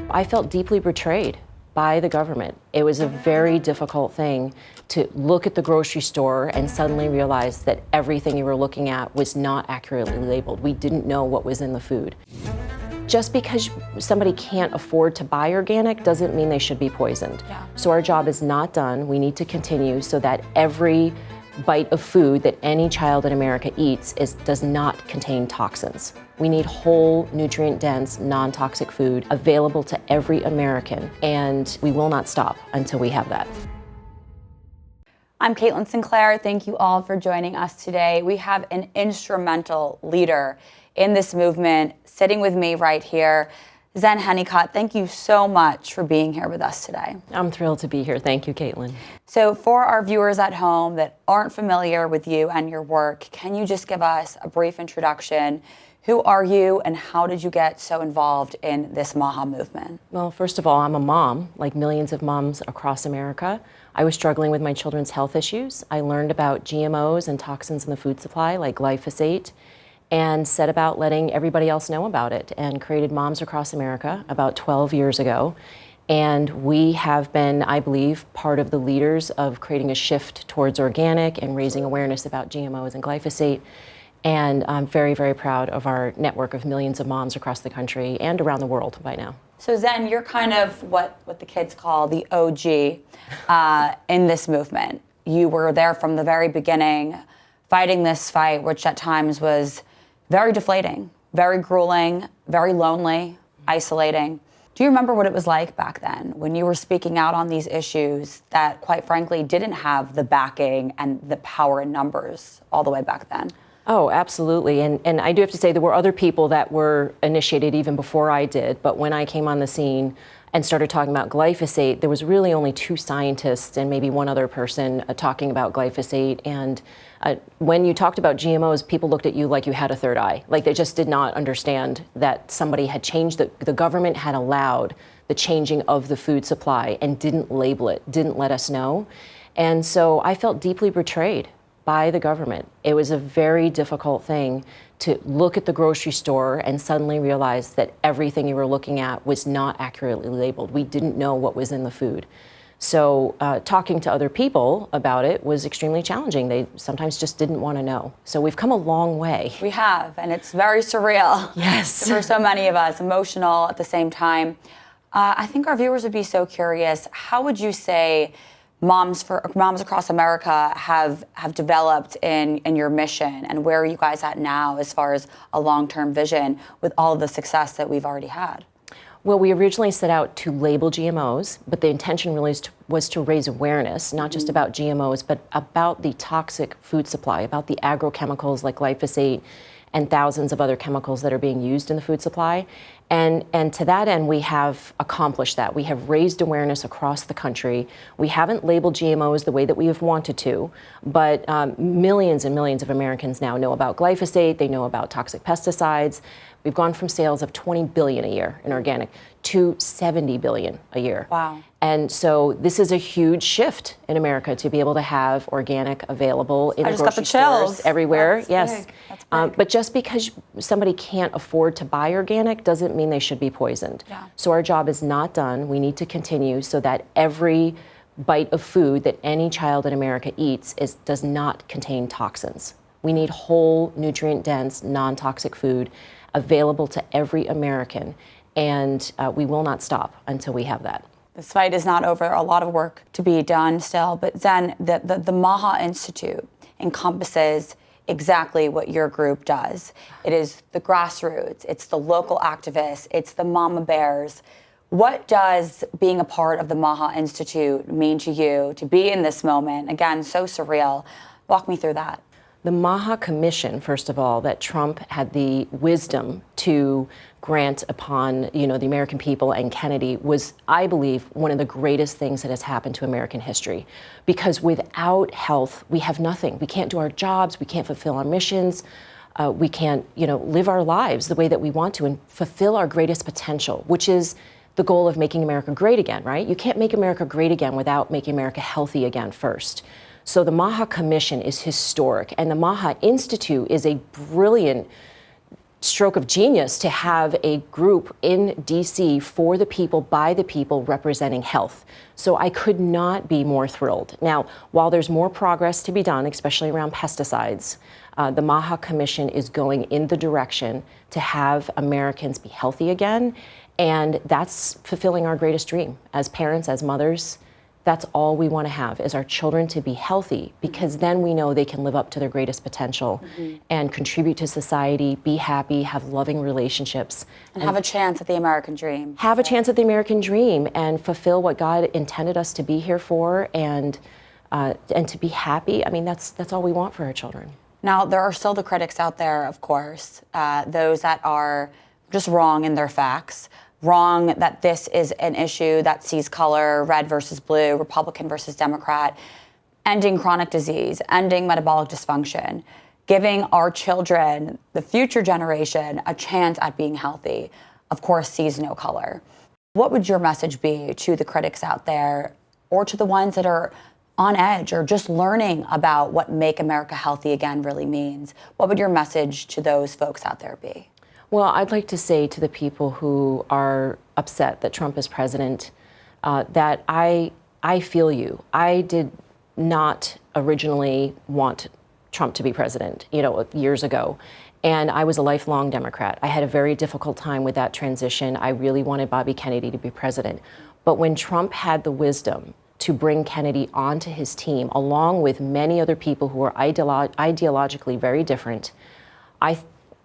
I felt deeply betrayed by the government. It was a very difficult thing to look at the grocery store and suddenly realize that everything you were looking at was not accurately labeled. We didn't know what was in the food. Just because somebody can't afford to buy organic doesn't mean they should be poisoned. Yeah. So our job is not done. We need to continue so that every bite of food that any child in America eats does not contain toxins. We need whole, nutrient-dense, non-toxic food available to every American, and we will not stop until we have that. I'm Caitlin Sinclair. Thank you all for joining us today. We have an instrumental leader in this movement sitting with me right here. Zen Honeycutt, thank you so much for being here with us today. I'm thrilled to be here. Thank you, Caitlin. So for our viewers at home that aren't familiar with you and your work, can you just give us a brief introduction? Who are you and how did you get so involved in this MAHA movement? Well, first of all, I'm a mom, like millions of moms across America. I was struggling with my children's health issues. I learned about GMOs and toxins in the food supply, like glyphosate, and set about letting everybody else know about it, and created Moms Across America about 12 years ago. And we have been, I believe, part of the leaders of creating a shift towards organic and raising awareness about GMOs and glyphosate. And I'm very, very proud of our network of millions of moms across the country and around the world by now. So Zen, you're kind of what the kids call the OG in this movement. You were there from the very beginning, fighting this fight, which at times was very deflating, very grueling, very lonely, isolating. Do you remember what it was like back then when you were speaking out on these issues that, quite frankly, didn't have the backing and the power in numbers all the way back then? Oh, absolutely. And I do have to say there were other people that were initiated even before I did. But when I came on the scene and started talking about glyphosate, there was really only 2 scientists and maybe 1 other person talking about glyphosate. And when you talked about GMOs, people looked at you like you had a third eye. Like they just did not understand that somebody had changed, the government had allowed the changing of the food supply and didn't label it, didn't let us know. And so I felt deeply betrayed by the government. It was a very difficult thing to look at the grocery store and suddenly realize that everything you were looking at was not accurately labeled. We didn't know what was in the food. So talking to other people about it was extremely challenging. They sometimes just didn't want to know. So we've come a long way. We have, and it's very surreal. Yes. For so many of us, emotional at the same time. I think our viewers would be so curious, how would you say Moms Across America have developed in your mission, and where are you guys at now as far as a long-term vision with all of the success that we've already had? Well, we originally set out to label GMOs, but the intention really was to raise awareness, not just about GMOs, but about the toxic food supply, about the agrochemicals like glyphosate and thousands of other chemicals that are being used in the food supply. And to that end, we have accomplished that. We have raised awareness across the country. We haven't labeled GMOs the way that we have wanted to, but millions and millions of Americans now know about glyphosate. They know about toxic pesticides. We've gone from sales of 20 billion a year in organic to 70 billion a year. Wow. And so this is a huge shift in America to be able to have organic available in the grocery stores everywhere. Yes. But just because somebody can't afford to buy organic doesn't mean they should be poisoned. Yeah. So our job is not done. We need to continue so that every bite of food that any child in America eats does not contain toxins. We need whole, nutrient-dense, non-toxic food available to every American, and we will not stop until we have that. This fight is not over. A lot of work to be done still. But Zen, the MAHA Institute encompasses exactly what your group does. It is the grassroots. It's the local activists. It's the mama bears. What does being a part of the MAHA Institute mean to you to be in this moment? Again, so surreal. Walk me through that. The MAHA Commission, first of all, that Trump had the wisdom to grant upon, the American people and Kennedy was, I believe, one of the greatest things that has happened to American history. Because without health, we have nothing. We can't do our jobs. We can't fulfill our missions. We can't, live our lives the way that we want to and fulfill our greatest potential, which is the goal of making America great again, right? You can't make America great again without making America healthy again first. So the MAHA Commission is historic, and the MAHA Institute is a brilliant stroke of genius to have a group in DC for the people, by the people, representing health. So I could not be more thrilled. Now, while there's more progress to be done, especially around pesticides, the MAHA Commission is going in the direction to have Americans be healthy again, and that's fulfilling our greatest dream. As parents, as mothers, that's all we want to have, is our children to be healthy, because then we know they can live up to their greatest potential and contribute to society, be happy, have loving relationships. And have a chance at the American dream. Have a chance at the American dream and fulfill what God intended us to be here for, and to be happy. I mean, that's all we want for our children. Now, there are still the critics out there, of course, those that are just wrong in their facts. Wrong that this is an issue that sees color, red versus blue, Republican versus Democrat, ending chronic disease, ending metabolic dysfunction, giving our children, the future generation, a chance at being healthy, of course, sees no color. What would your message be to the critics out there, or to the ones that are on edge or just learning about what Make America Healthy Again really means? What would your message to those folks out there be? Well, I'd like to say to the people who are upset that Trump is president, that I feel you. I did not originally want Trump to be president, years ago. And I was a lifelong Democrat. I had a very difficult time with that transition. I really wanted Bobby Kennedy to be president. But when Trump had the wisdom to bring Kennedy onto his team, along with many other people who were ideologically very different,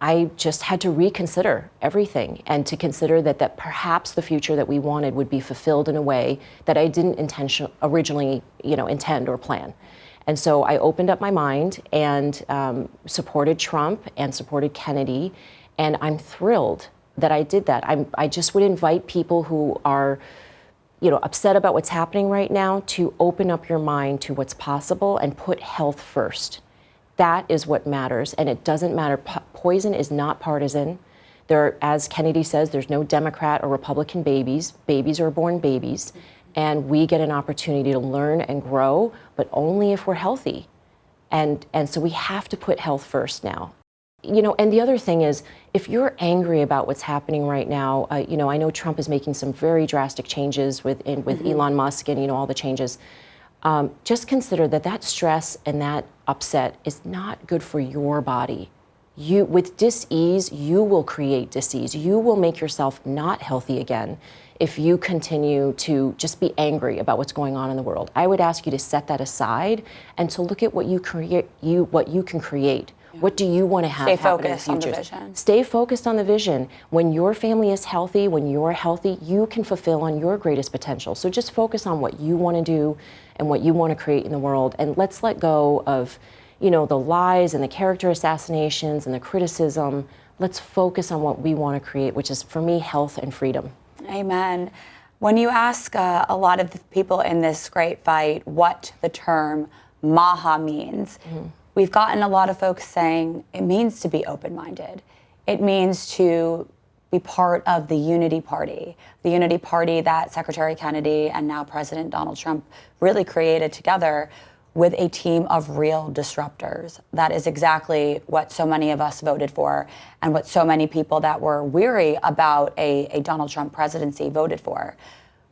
I just had to reconsider everything, and to consider that perhaps the future that we wanted would be fulfilled in a way that I didn't originally intend or plan. And so I opened up my mind and supported Trump and supported Kennedy, and I'm thrilled that I did that. I just would invite people who are upset about what's happening right now to open up your mind to what's possible and put health first. That is what matters, and it doesn't matter. Poison is not partisan. As Kennedy says, there's no Democrat or Republican babies. Babies are born babies, and we get an opportunity to learn and grow, but only if we're healthy. And so we have to put health first now. And the other thing is, if you're angry about what's happening right now, I know Trump is making some very drastic changes with Elon Musk and all the changes. Just consider that stress and that upset is not good for your body. With dis-ease, you will create dis-ease. You will make yourself not healthy again if you continue to just be angry about what's going on in the world. I would ask you to set that aside and to look at what you can create. Yeah. What do you want to have happen in the future? Stay focused on the vision. Stay focused on the vision. When your family is healthy, when you're healthy, you can fulfill on your greatest potential. So just focus on what you want to do and what you want to create in the world. And let's let go of, the lies and the character assassinations and the criticism. Let's focus on what we want to create, which is, for me, health and freedom. Amen. When you ask a lot of the people in this great fight what the term MAHA means, we've gotten a lot of folks saying it means to be open-minded. It means to be part of the unity party that Secretary Kennedy and now President Donald Trump really created together with a team of real disruptors. That is exactly what so many of us voted for, and what so many people that were weary about a Donald Trump presidency voted for.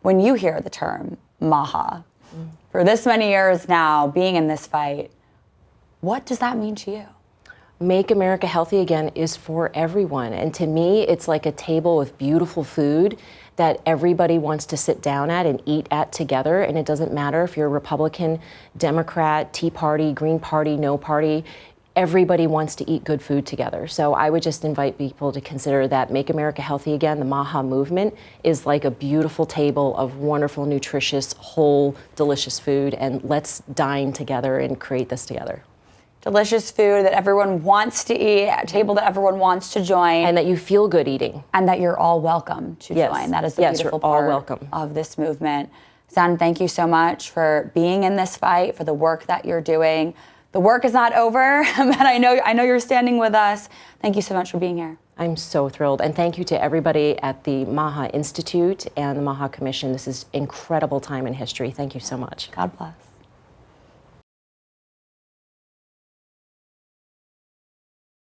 When you hear the term MAHA, for this many years now, being in this fight, what does that mean to you? Make America Healthy Again is for everyone. And to me, it's like a table with beautiful food that everybody wants to sit down at and eat at together. And it doesn't matter if you're Republican, Democrat, Tea Party, Green Party, no party. Everybody wants to eat good food together. So I would just invite people to consider that Make America Healthy Again, the MAHA movement, is like a beautiful table of wonderful, nutritious, whole, delicious food. And let's dine together and create this together. Delicious food that everyone wants to eat, a table that everyone wants to join. And that you feel good eating. And that you're all welcome to join. That is the beautiful part of this movement. Zen, thank you so much for being in this fight, for the work that you're doing. The work is not over, but I know you're standing with us. Thank you so much for being here. I'm so thrilled. And thank you to everybody at the MAHA Institute and the MAHA Commission. This is incredible time in history. Thank you so much. God bless.